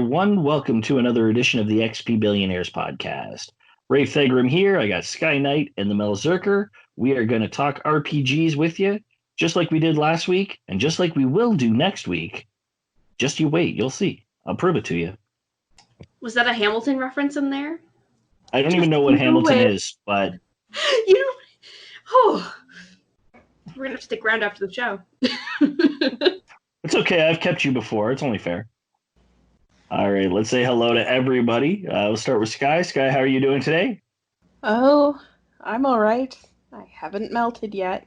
everyone. Welcome to another edition of the XP Billionaires podcast. Ray Thegrim here. I got Sky Knight and the Melzerker. We are going to talk RPGs with you, just like we did last week, and just like we will do next week. Just you wait. You'll see. I'll prove it to you. Was that a Hamilton reference in there? I don't even know what Hamilton is, but... we're going to have to stick around after the show. It's okay. I've kept you before. It's only fair. All right, let's say hello to everybody. We'll start with Sky. Sky, how are you doing today? Oh, I'm all right. I haven't melted yet.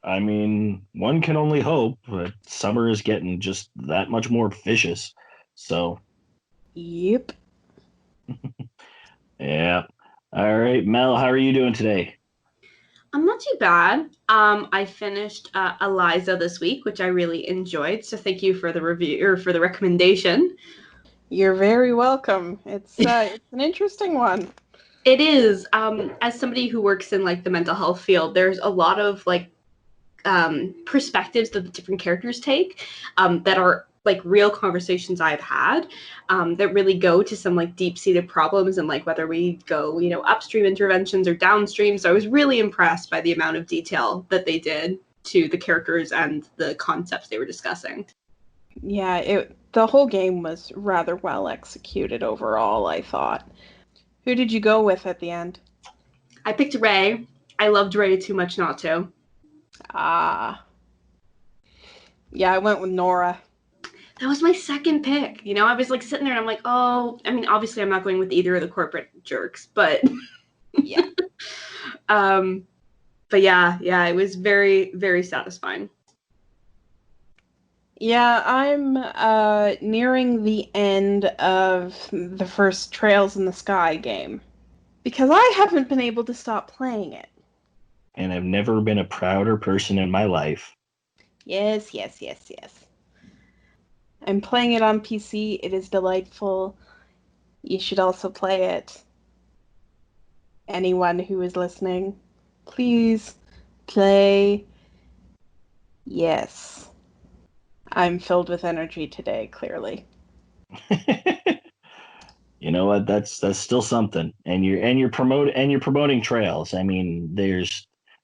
I mean, one can only hope, but summer is getting just that much more vicious. So. Yep. Yeah. All right, Mel, how are you doing today? I'm not too bad. I finished Eliza this week, which I really enjoyed. So thank you for the review or for the recommendation. You're very welcome. It's an interesting one. It is. As somebody who works in like the mental health field, there's a lot of like perspectives that the different characters take that are like real conversations I've had that really go to some like deep-seated problems and like whether we go, upstream interventions or downstream. So I was really impressed by the amount of detail that they did to the characters and the concepts they were discussing. Yeah, the whole game was rather well executed overall, I thought. Who did you go with at the end? I picked Ray. I loved Ray too much not to. Yeah, I went with Nora. That was my second pick. I was like sitting there and I'm like, obviously I'm not going with either of the corporate jerks, but yeah. But yeah, it was very, very satisfying. Yeah, I'm nearing the end of the first Trails in the Sky game because I haven't been able to stop playing it. And I've never been a prouder person in my life. Yes. I'm playing it on PC. It is delightful. You should also play it. Anyone who is listening, please play. Yes. I'm filled with energy today, clearly. You know what? That's still something. And you're promoting Trails. I mean,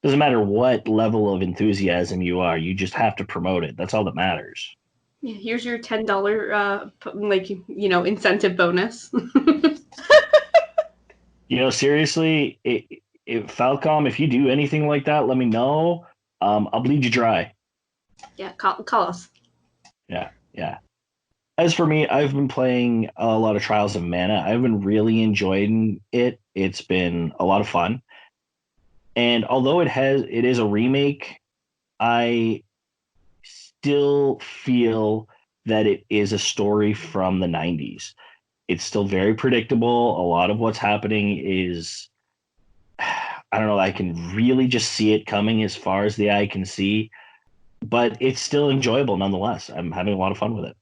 doesn't matter what level of enthusiasm you are, you just have to promote it. That's all that matters. Yeah, here's your $10 incentive bonus. Seriously, Falcom, if you do anything like that, let me know. I'll bleed you dry. Yeah, call us. Yeah. As for me, I've been playing a lot of Trials of Mana. I've been really enjoying it. It's been a lot of fun. And although it is a remake, I still feel that it is a story from the 90s. It's still very predictable. A lot of what's happening is, I don't know, I can really just see it coming as far as the eye can see, but it's still enjoyable nonetheless. I'm having a lot of fun with it.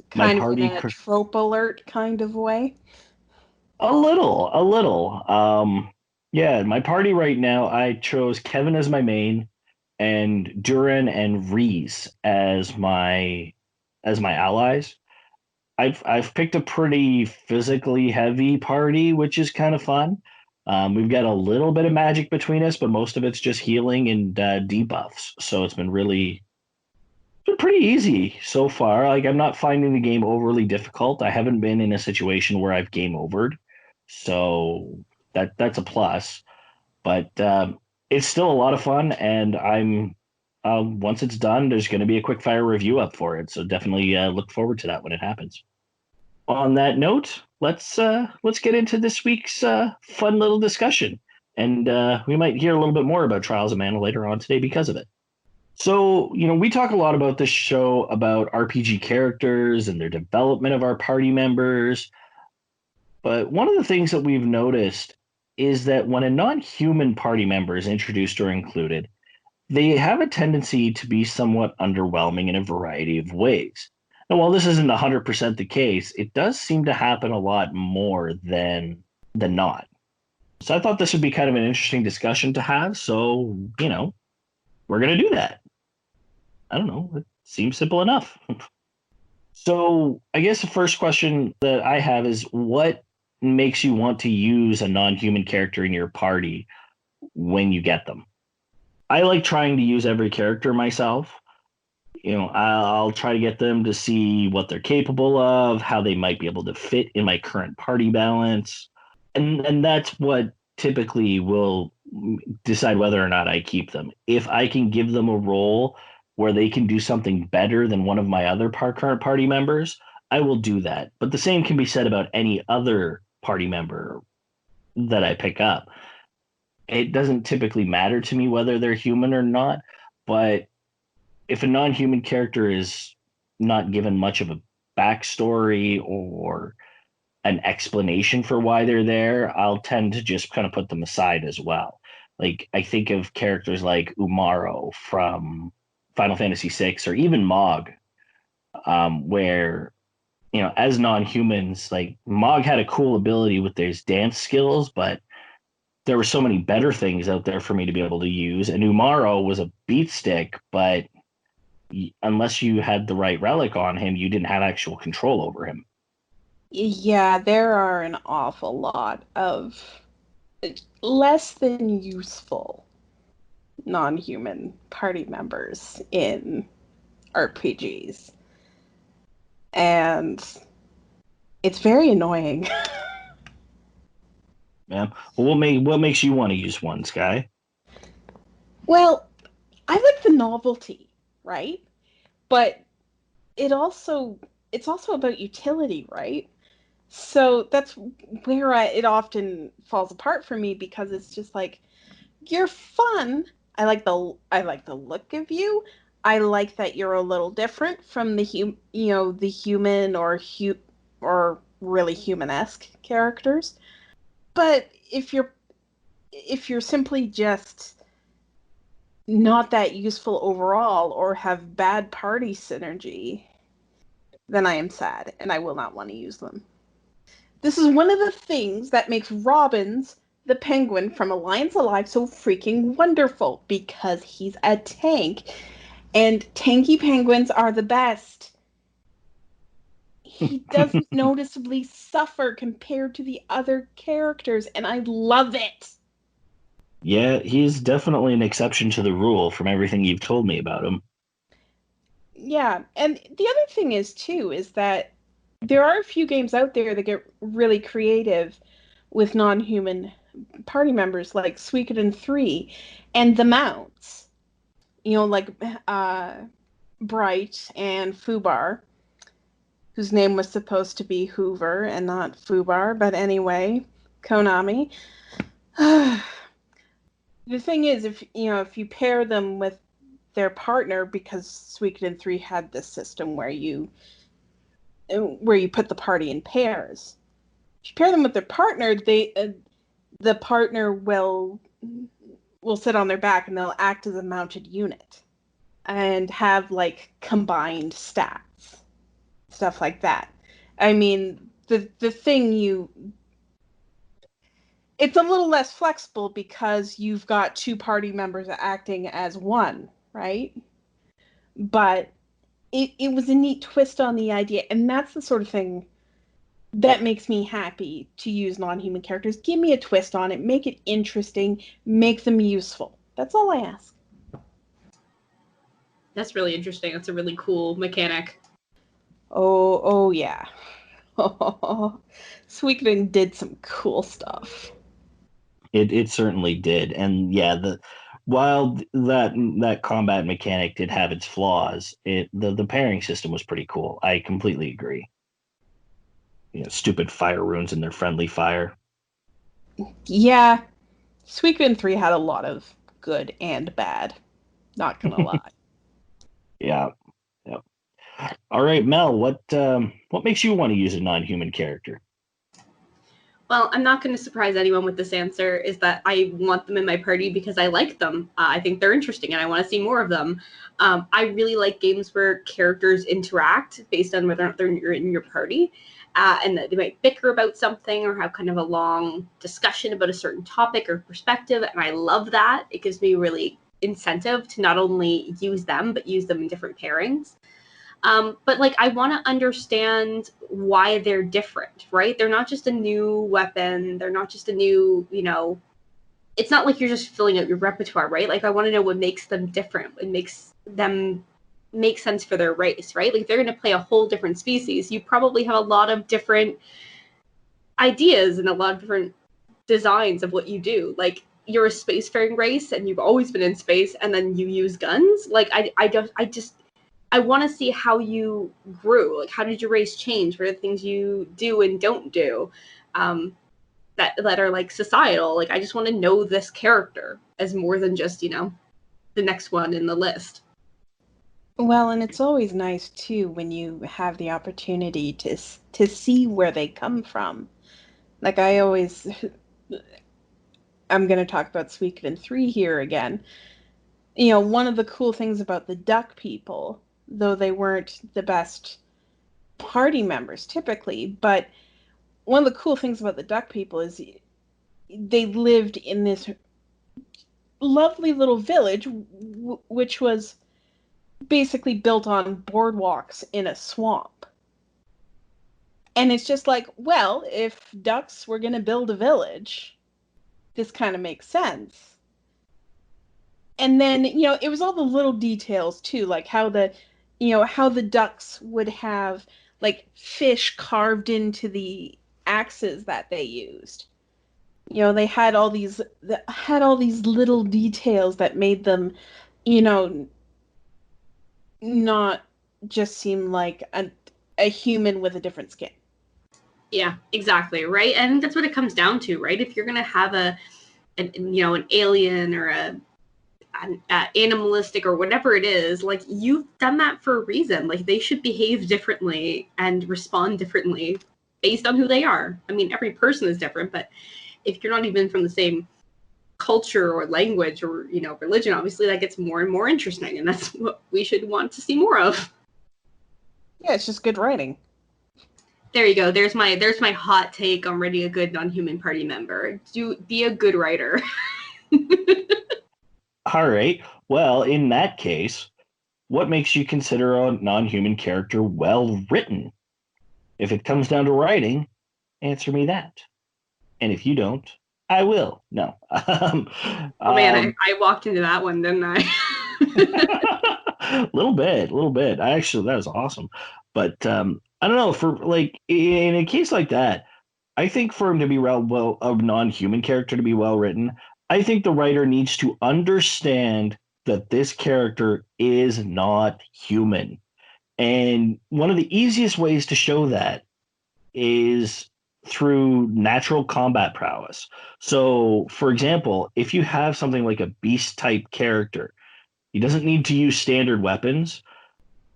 Kind of in a trope alert kind of way? A little. Yeah, my party right now, I chose Kevin as my main, and Duran and Reese as my allies. I've picked a pretty physically heavy party, which is kind of fun. We've got a little bit of magic between us, but most of it's just healing and debuffs. So it's been pretty easy so far. Like, I'm not finding the game overly difficult. I haven't been in a situation where I've game overed, so that's a plus. But it's still a lot of fun, and I'm once it's done, there's going to be a quick fire review up for it. So definitely look forward to that when it happens. On that note, let's get into this week's fun little discussion, and we might hear a little bit more about Trials of Mana later on today because of it. So, we talk a lot about this show about RPG characters and their development of our party members. But one of the things that we've noticed is that when a non-human party member is introduced or included, they have a tendency to be somewhat underwhelming in a variety of ways. Now, while this isn't 100% the case, it does seem to happen a lot more than not. So I thought this would be kind of an interesting discussion to have. So, we're going to do that. I don't know. It seems simple enough. So I guess the first question that I have is what makes you want to use a non-human character in your party when you get them? I like trying to use every character myself. I'll try to get them to see what they're capable of, how they might be able to fit in my current party balance. And that's what typically will decide whether or not I keep them. If I can give them a role where they can do something better than one of my other current party members, I will do that. But the same can be said about any other party member that I pick up. It doesn't typically matter to me whether they're human or not, but if a non-human character is not given much of a backstory or an explanation for why they're there, I'll tend to just kind of put them aside as well. Like I think of characters like Umaro from Final Fantasy VI or even Mog, where as non-humans, like Mog had a cool ability with his dance skills, but there were so many better things out there for me to be able to use. And Umaro was a beat stick, but unless you had the right relic on him, you didn't have actual control over him. Yeah, there are an awful lot of less than useful non-human party members in RPGs. And it's very annoying. Yeah. Well, what makes you want to use one, Sky? Well, I like the novelty, right? But it's also about utility, right? So that's where it often falls apart for me because it's just like you're fun. I like the look of you. I like that you're a little different from the human or really human-esque characters. But if you're simply just not that useful overall or have bad party synergy, then I am sad and I will not want to use them. This is one of the things that makes Robbins, the penguin from Alliance Alive, so freaking wonderful because he's a tank and tanky penguins are the best. He doesn't noticeably suffer compared to the other characters, and I love it. Yeah, he's definitely an exception to the rule from everything you've told me about him. Yeah, and the other thing is that there are a few games out there that get really creative with non-human party members, like Suikoden 3 and the mounts. Like Bright and Fubar, whose name was supposed to be Hoover and not Fubar, but anyway, Konami. The thing is, if you pair them with their partner, because Suikoden 3 had this system where you put the party in pairs. If you pair them with their partner, the partner will sit on their back and they'll act as a mounted unit and have like combined stats, stuff like that. I mean, the thing it's a little less flexible because you've got two party members acting as one, right? But it was a neat twist on the idea, and that's the sort of thing that makes me happy to use non-human characters. Give me a twist on it, make it interesting, make them useful. That's all I ask. That's really interesting. That's a really cool mechanic. Oh yeah. Suikoden did some cool stuff. It certainly did, and yeah, while that combat mechanic did have its flaws, the pairing system was pretty cool. I completely agree. Stupid fire runes and their friendly fire. Yeah, Suikoden 3 had a lot of good and bad. Not gonna lie. Yeah. Yep. All right, Mel, what makes you want to use a non-human character? Well, I'm not going to surprise anyone with this answer, is that I want them in my party because I like them. I think they're interesting and I want to see more of them. I really like games where characters interact based on whether or not they're in your party. And that they might bicker about something or have kind of a long discussion about a certain topic or perspective. And I love that. It gives me really incentive to not only use them, but use them in different pairings. But like, I want to understand why they're different, right? They're not just a new weapon. They're not just a new, it's not like you're just filling out your repertoire, right? Like, I want to know what makes them different, what makes them make sense for their race, right? Like, if they're going to play a whole different species, you probably have a lot of different ideas and a lot of different designs of what you do. Like, you're a spacefaring race and you've always been in space, and then you use guns. Like, I want to see how you grew. Like, how did your race change? What are the things you do and don't do? That are like societal. Like, I just want to know this character as more than just, the next one in the list. Well, and it's always nice too when you have the opportunity to see where they come from. Like, I'm going to talk about Suikoden 3 here again. One of the cool things about the duck people, though they weren't the best party members typically, but one of the cool things about the duck people is they lived in this lovely little village, which was basically built on boardwalks in a swamp. And it's just like, well, if ducks were going to build a village, this kind of makes sense. And then, it was all the little details too, like how the ducks would have like fish carved into the axes that they used. They had all these little details that made them, not just seem like a human with a different skin. Yeah, exactly, right? And I think that's what it comes down to, right? If you're going to have an alien or an animalistic or whatever it is, like, you've done that for a reason. Like, they should behave differently and respond differently based on who they are. I mean, every person is different, but if you're not even from the same culture or language or, religion, obviously that gets more and more interesting, and that's what we should want to see more of. Yeah, it's just good writing. There you go. There's my hot take on writing a good non-human party member. Be a good writer. All right. Well, in that case, what makes you consider a non-human character well written? If it comes down to writing, answer me that. And if you don't, I will. No. Oh man, I walked into that one, didn't I? little bit. That was awesome. But I don't know, for like in a case like that, I think for him to be a non-human character to be well written, I think the writer needs to understand that this character is not human. And one of the easiest ways to show that is through natural combat prowess. So, for example, if you have something like a beast type character, he doesn't need to use standard weapons.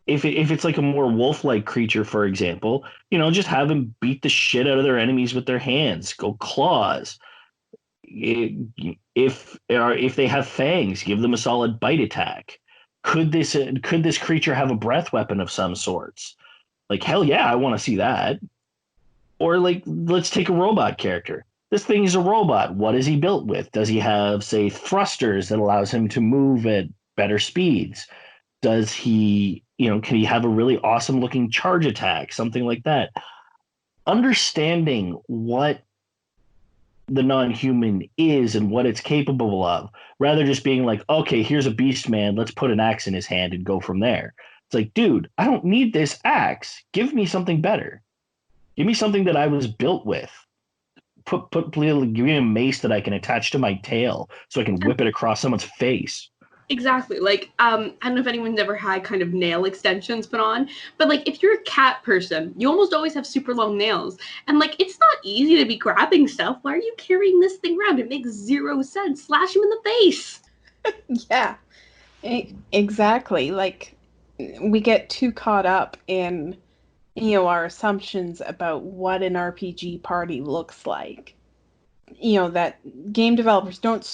If it's like a more wolf-like creature, for example, just have them beat the shit out of their enemies with their hands, go claws. If they have fangs, give them a solid bite attack. Could this creature have a breath weapon of some sorts? Like, hell yeah, I want to see that. Or like, let's take a robot character. This thing is a robot. What is he built with? Does he have, say, thrusters that allows him to move at better speeds? Does he, can he have a really awesome looking charge attack? Something like that. Understanding what the non-human is and what it's capable of, rather just being like, okay, here's a beast man, let's put an axe in his hand and go from there. It's like, dude, I don't need this axe. Give me something better. Give me something that I was built with. Give me a mace that I can attach to my tail so I can whip it across someone's face. Exactly. Like, I don't know if anyone's ever had kind of nail extensions put on, but like, if you're a cat person, you almost always have super long nails. And like, it's not easy to be grabbing stuff. Why are you carrying this thing around? It makes zero sense. Slash him in the face. Yeah, exactly. Like, we get too caught up in, our assumptions about what an RPG party looks like. That game developers don't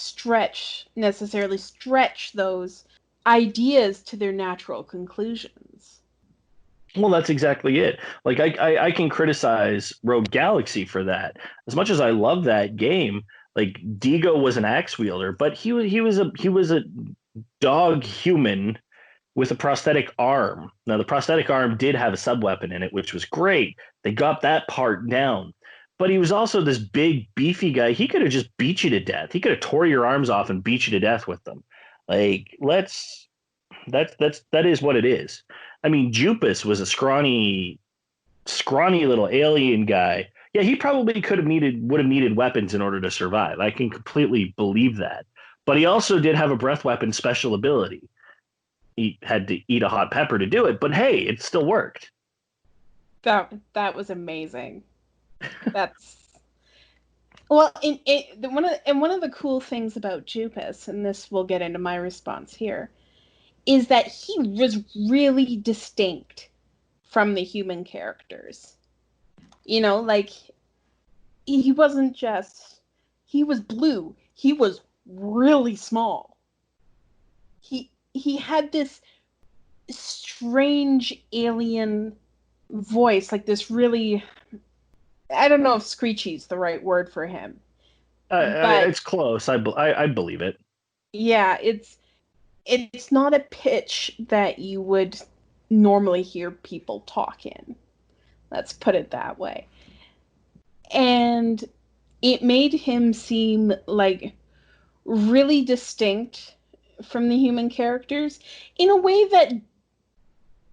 necessarily stretch those ideas to their natural conclusions. Well, that's exactly it. Like, I can criticize Rogue Galaxy for that. As much as I love that game, like, Digo was an axe wielder, but he was a dog human with a prosthetic arm. Now, the prosthetic arm did have a subweapon in it, which was great. They got that part down. But he was also this big, beefy guy. He could have just beat you to death. He could have tore your arms off and beat you to death with them. Like, that is what it is. I mean, Jupus was a scrawny little alien guy. Yeah, he probably would have needed weapons in order to survive. I can completely believe that. But he also did have a breath weapon special ability. He had to eat a hot pepper to do it, but hey, it still worked. That was amazing. That's well, one of the cool things about Jupus, and this will get into my response here, is that he was really distinct from the human characters. Like he wasn't just he was blue. He was really small. He had this strange alien voice, like this really, I don't know if screechy is the right word for him, but it's close. I believe it. Yeah, it's not a pitch that you would normally hear people talk in. Let's put it that way. And it made him seem like really distinct from the human characters in a way that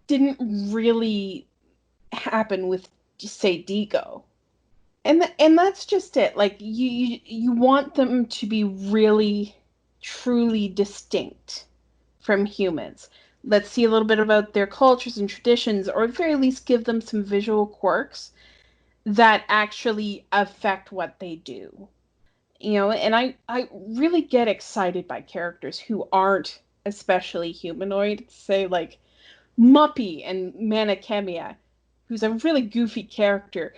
didn't really happen with, say, Deco. And that's just it. Like you want them to be really truly distinct from humans. Let's see a little bit about their cultures and traditions, or at the very least give them some visual quirks that actually affect what they do. And I really get excited by characters who aren't especially humanoid, say like Muppy and Manakemia, who's a really goofy character.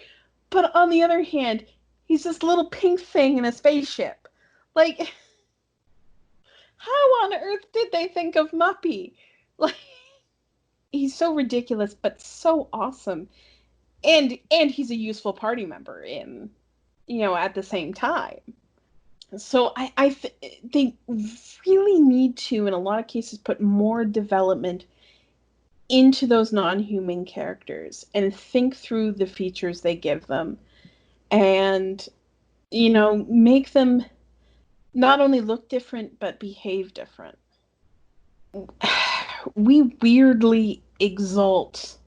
But on the other hand, he's this little pink thing in a spaceship. Like, how on earth did they think of Muppy? Like, he's so ridiculous, but so awesome. And he's a useful party member at the same time. So they really need to, in a lot of cases, put more development into those non-human characters and think through the features they give them and, make them not only look different, but behave different. We weirdly exalt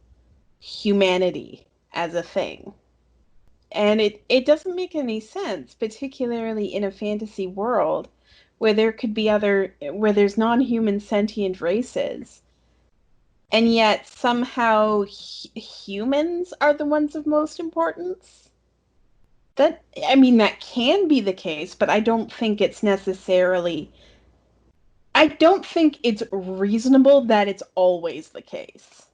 humanity as a thing. And it doesn't make any sense, particularly in a fantasy world where where there's non-human sentient races. And yet somehow humans are the ones of most importance. That can be the case, but I don't think it's reasonable that it's always the case.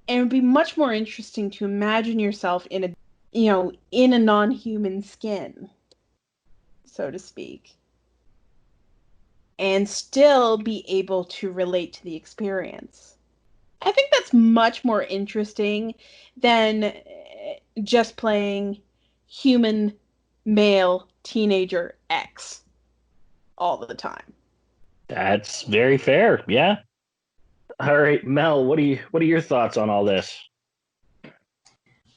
And it would be much more interesting to imagine yourself in a non-human skin, so to speak, and still be able to relate to the experience. I think that's much more interesting than just playing human male teenager X all the time. That's very fair. Yeah. All right, Mel, what are your thoughts on all this?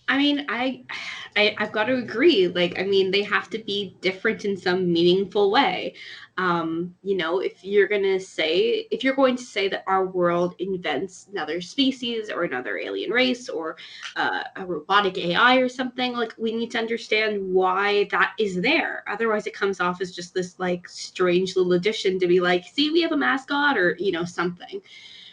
I mean, I've got to agree. Like, I mean, they have to be different in some meaningful way. If you're going to say that our world invents another species or another alien race or a robotic AI or something, like, we need to understand why that is there. Otherwise, it comes off as just this like strange little addition to be like, see, we have a mascot or something.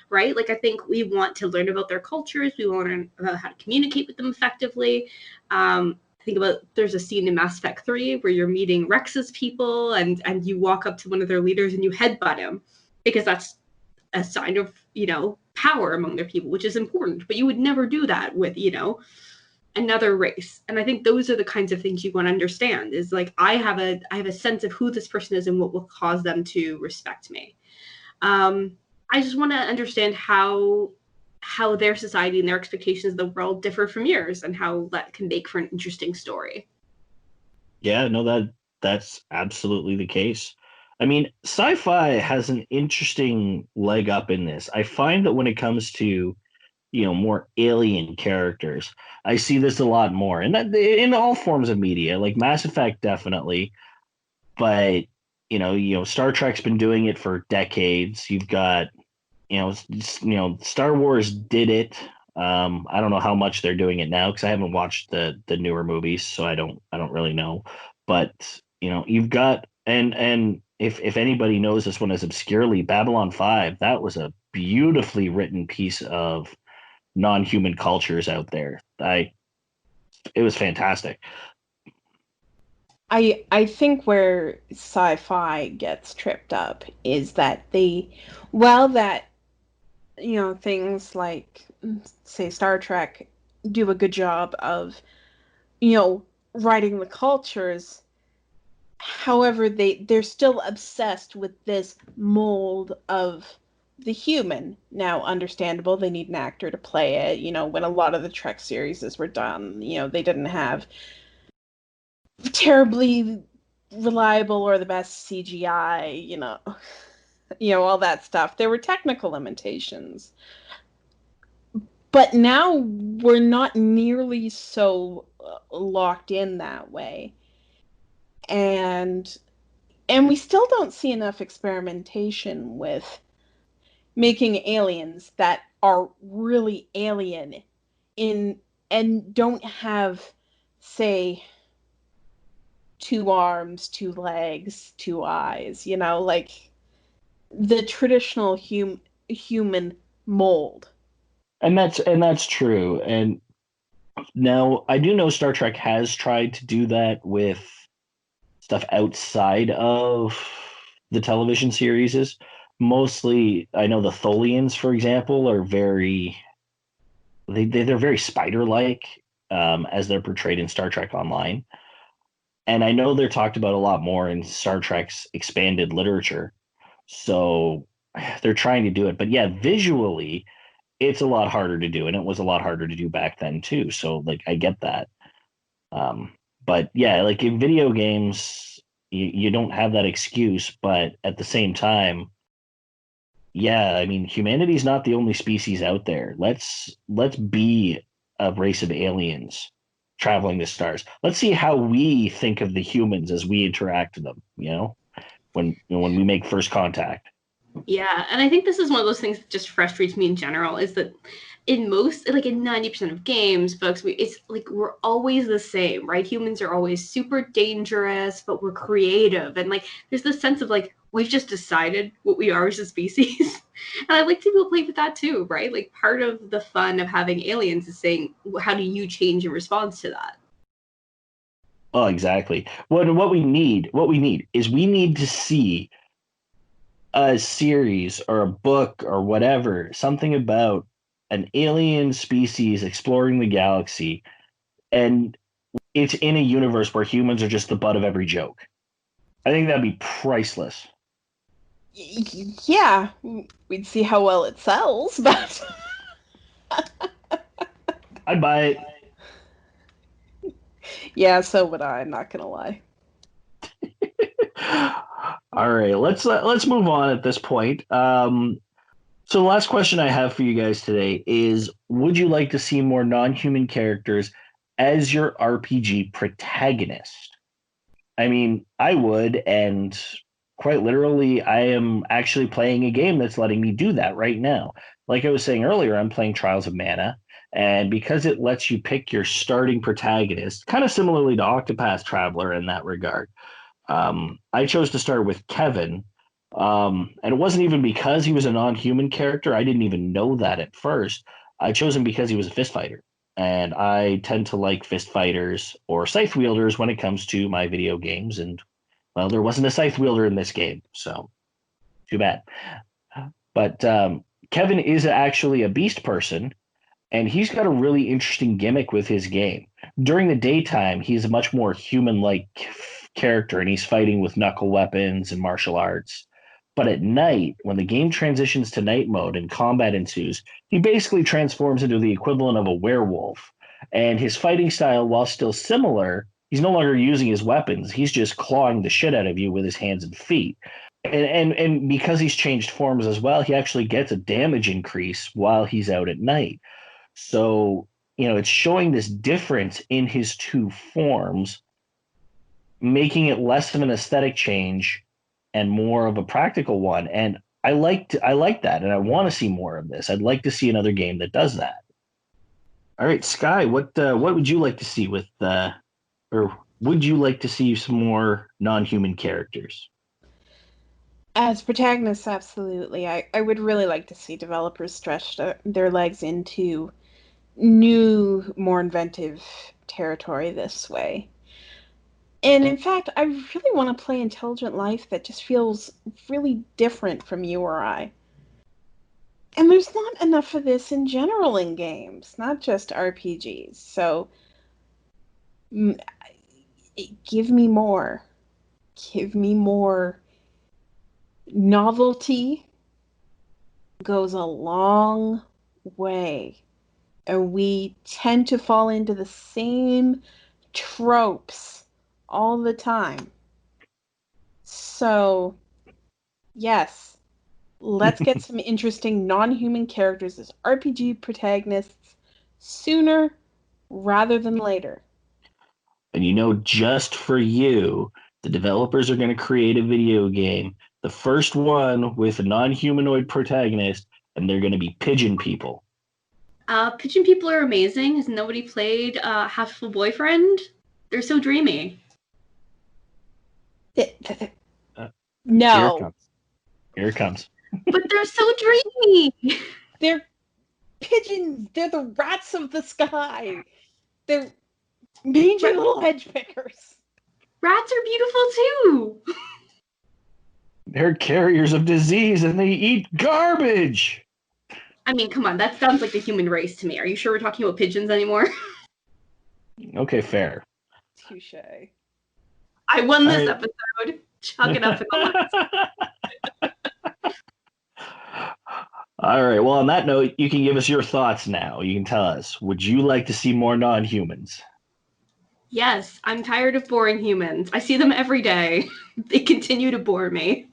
Right? Like, I think we want to learn about their cultures. We want to learn about how to communicate with them effectively. Think about, there's a scene in Mass Effect 3 where you're meeting Rex's people and you walk up to one of their leaders and you headbutt him because that's a sign of, power among their people, which is important. But you would never do that with, another race. And I think those are the kinds of things you want to understand is like, I have a sense of who this person is and what will cause them to respect me. I just want to understand how their society and their expectations of the world differ from yours and how that can make for an interesting story. Yeah, no, that's absolutely the case. I mean, sci-fi has an interesting leg up in this. I find that when it comes to, more alien characters, I see this a lot more, and that in all forms of media, like Mass Effect, definitely. But Star Trek's been doing it for decades. You've got, Star Wars did it. I don't know how much they're doing it now because I haven't watched the newer movies, so I don't really know. But you've got and if anybody knows this one as obscurely, Babylon 5, that was a beautifully written piece of non-human cultures out there. It was fantastic. I think where sci-fi gets tripped up is that while that things like, say, Star Trek do a good job of you know writing the cultures. However, they're still obsessed with this mold of the human. Now, understandable, they need an actor to play it. When a lot of the Trek series were done, they didn't have terribly reliable or the best CGI, all that stuff. There were technical limitations. But now we're not nearly so locked in that way. And we still don't see enough experimentation with making aliens that are really alien in and don't have, say, two arms, two legs, two eyes, like the traditional human mold. And that's true. And now I do know Star Trek has tried to do that with stuff outside of the television series. Mostly, I know the Tholians, for example, are they're very spider-like, as they're portrayed in Star Trek Online. And I know they're talked about a lot more in Star Trek's expanded literature. So they're trying to do it. But yeah, visually, it's a lot harder to do, and it was a lot harder to do back then too. So like I get that. But yeah, like in video games, you don't have that excuse, but at the same time, yeah, I mean, humanity's not the only species out there. Let's be a race of aliens traveling the stars. Let's see how we think of the humans as we interact with them, when we make first contact. Yeah, and I think this is one of those things that just frustrates me in general is that in most, like in 90% of games, folks, it's like we're always the same, right? Humans are always super dangerous, but we're creative. And like there's this sense of like we've just decided what we are as a species. And I like to people play with that too, right? Like part of the fun of having aliens is saying, how do you change in response to that? Oh, exactly. What we need is we need to see a series or a book or whatever, something about an alien species exploring the galaxy, and it's in a universe where humans are just the butt of every joke. I think that'd be priceless. Yeah, we'd see how well it sells, but I'd buy it. yeah, so would I. I'm not gonna lie. All right, let's move on at this point. So the last question I have for you guys today is: would you like to see more non-human characters as your RPG protagonist? I mean, I would, and quite literally, I am actually playing a game that's letting me do that right now. Like I was saying earlier, I'm playing Trials of Mana, and because it lets you pick your starting protagonist, kind of similarly to Octopath Traveler in that regard, I chose to start with Kevin. And it wasn't even because he was a non-human character. I didn't even know that at first. I chose him because he was a fist fighter. And I tend to like fist fighters or scythe wielders when it comes to my video games. And well, there wasn't a scythe wielder in this game, so too bad. But Kevin is actually a beast person, and he's got a really interesting gimmick with his game. During the daytime, he's a much more human-like character, and he's fighting with knuckle weapons and martial arts. But at night, when the game transitions to night mode and combat ensues, he basically transforms into the equivalent of a werewolf. And his fighting style, while still similar, he's no longer using his weapons. He's just clawing the shit out of you with his hands and feet. and because he's changed forms as well, he actually gets a damage increase while he's out at night. So, it's showing this difference in his two forms, making it less of an aesthetic change and more of a practical one. And I like that, and I want to see more of this. I'd like to see another game that does that. All right, Sky, what would you like to see or would you like to see some more non-human characters? As protagonists, absolutely. I would really like to see developers stretch their legs into new, more inventive territory this way. And in fact, I really want to play Intelligent Life that just feels really different from you or I. And there's not enough of this in general in games, not just RPGs. So give me more. Give me more. Novelty goes a long way. And we tend to fall into the same tropes all the time. So, yes, let's get some interesting non-human characters as RPG protagonists sooner rather than later. And just for you, the developers are going to create a video game, the first one with a non-humanoid protagonist, and they're going to be pigeon people. Pigeon people are amazing. Has nobody played Half-Full Boyfriend? They're so dreamy. No. Here it comes. But they're so dreamy. They're pigeons. They're the rats of the sky. They're mangy little hedge pickers. Rats are beautiful too. They're carriers of disease and they eat garbage. I mean, come on, that sounds like the human race to me. Are you sure we're talking about pigeons anymore? Okay, fair. Touche. I won this episode. Chuck it up in the All right. Well, on that note, you can give us your thoughts now. You can tell us, would you like to see more non-humans? Yes, I'm tired of boring humans. I see them every day. They continue to bore me.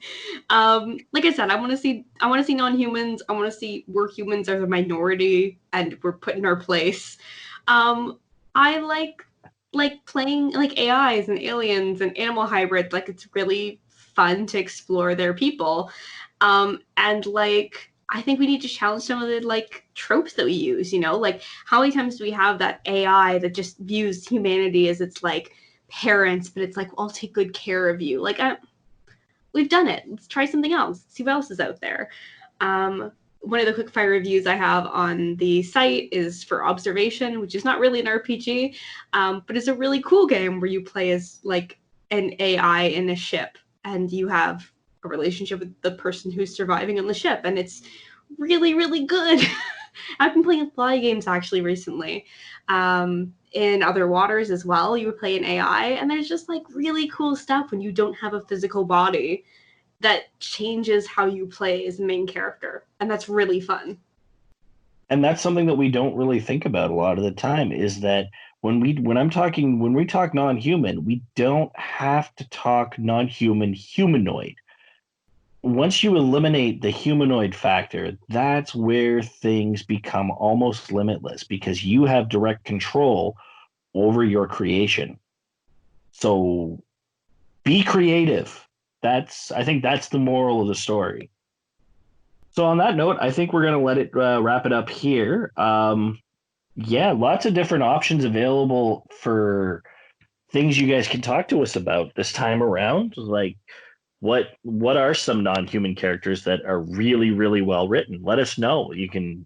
Like I said, I want to see non-humans. I want to see where humans are the minority and we're put in our place. I like playing like AIs and aliens and animal hybrids. Like, it's really fun to explore their people. And I think we need to challenge some of the tropes that we use, like how many times do we have that AI that just views humanity as its parents, but it's like, well, I'll take good care of you. We've done it. Let's try something else. See what else is out there. One of the quickfire reviews I have on the site is for Observation, which is not really an RPG, but it's a really cool game where you play as an AI in a ship and you have a relationship with the person who's surviving on the ship, and it's really, really good. I've been playing a lot of games actually recently. In Other Waters as well, you play an AI, and there's just really cool stuff when you don't have a physical body that changes how you play as the main character, and that's really fun. And that's something that we don't really think about a lot of the time, is that when we talk non-human, we don't have to talk non-human humanoid. Once you eliminate the humanoid factor, that's where things become almost limitless because you have direct control over your creation. So be creative. I think that's the moral of the story. So on that note, I think we're going to let it wrap it up here. Yeah, lots of different options available for things you guys can talk to us about this time around. What are some non-human characters that are really, really well written? Let us know. You can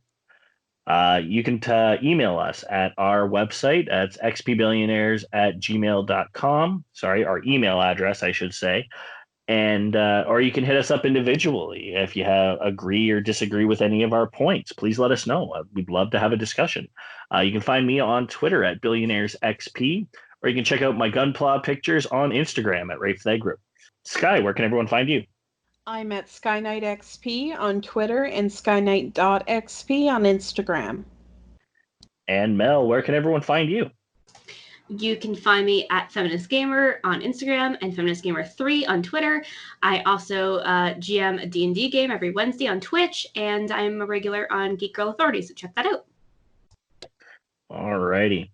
email us at our website. That's xpbillionaires@gmail.com. Sorry, our email address, I should say. And or you can hit us up individually if you agree or disagree with any of our points. Please let us know. We'd love to have a discussion. You can find me on Twitter at billionairesxp, or you can check out my gunpla pictures on Instagram at Group. Sky, where can everyone find you? I'm at SkyKnightXP on Twitter and skyknight.xp on Instagram. And Mel, where can everyone find you? You can find me at Feminist Gamer on Instagram and Feminist Gamer 3 on Twitter. I also GM a D&D game every Wednesday on Twitch, and I'm a regular on Geek Girl Authority, so check that out. Alrighty.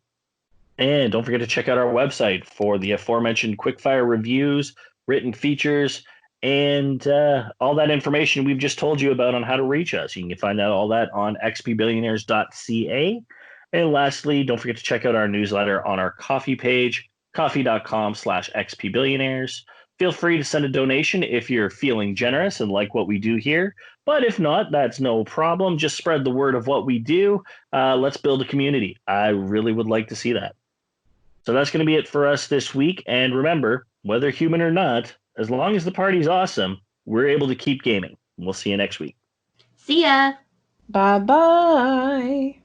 And don't forget to check out our website for the aforementioned quickfire reviews, written features, and all that information we've just told you about on how to reach us. You can find out all that on xpbillionaires.ca. And lastly, don't forget to check out our newsletter on our Ko-fi page, ko-fi.com/xpbillionaires. Feel free to send a donation if you're feeling generous and like what we do here. But if not, that's no problem. Just spread the word of what we do. Let's build a community. I really would like to see that. So that's going to be it for us this week. And remember, whether human or not, as long as the party's awesome, we're able to keep gaming. We'll see you next week. See ya! Bye-bye!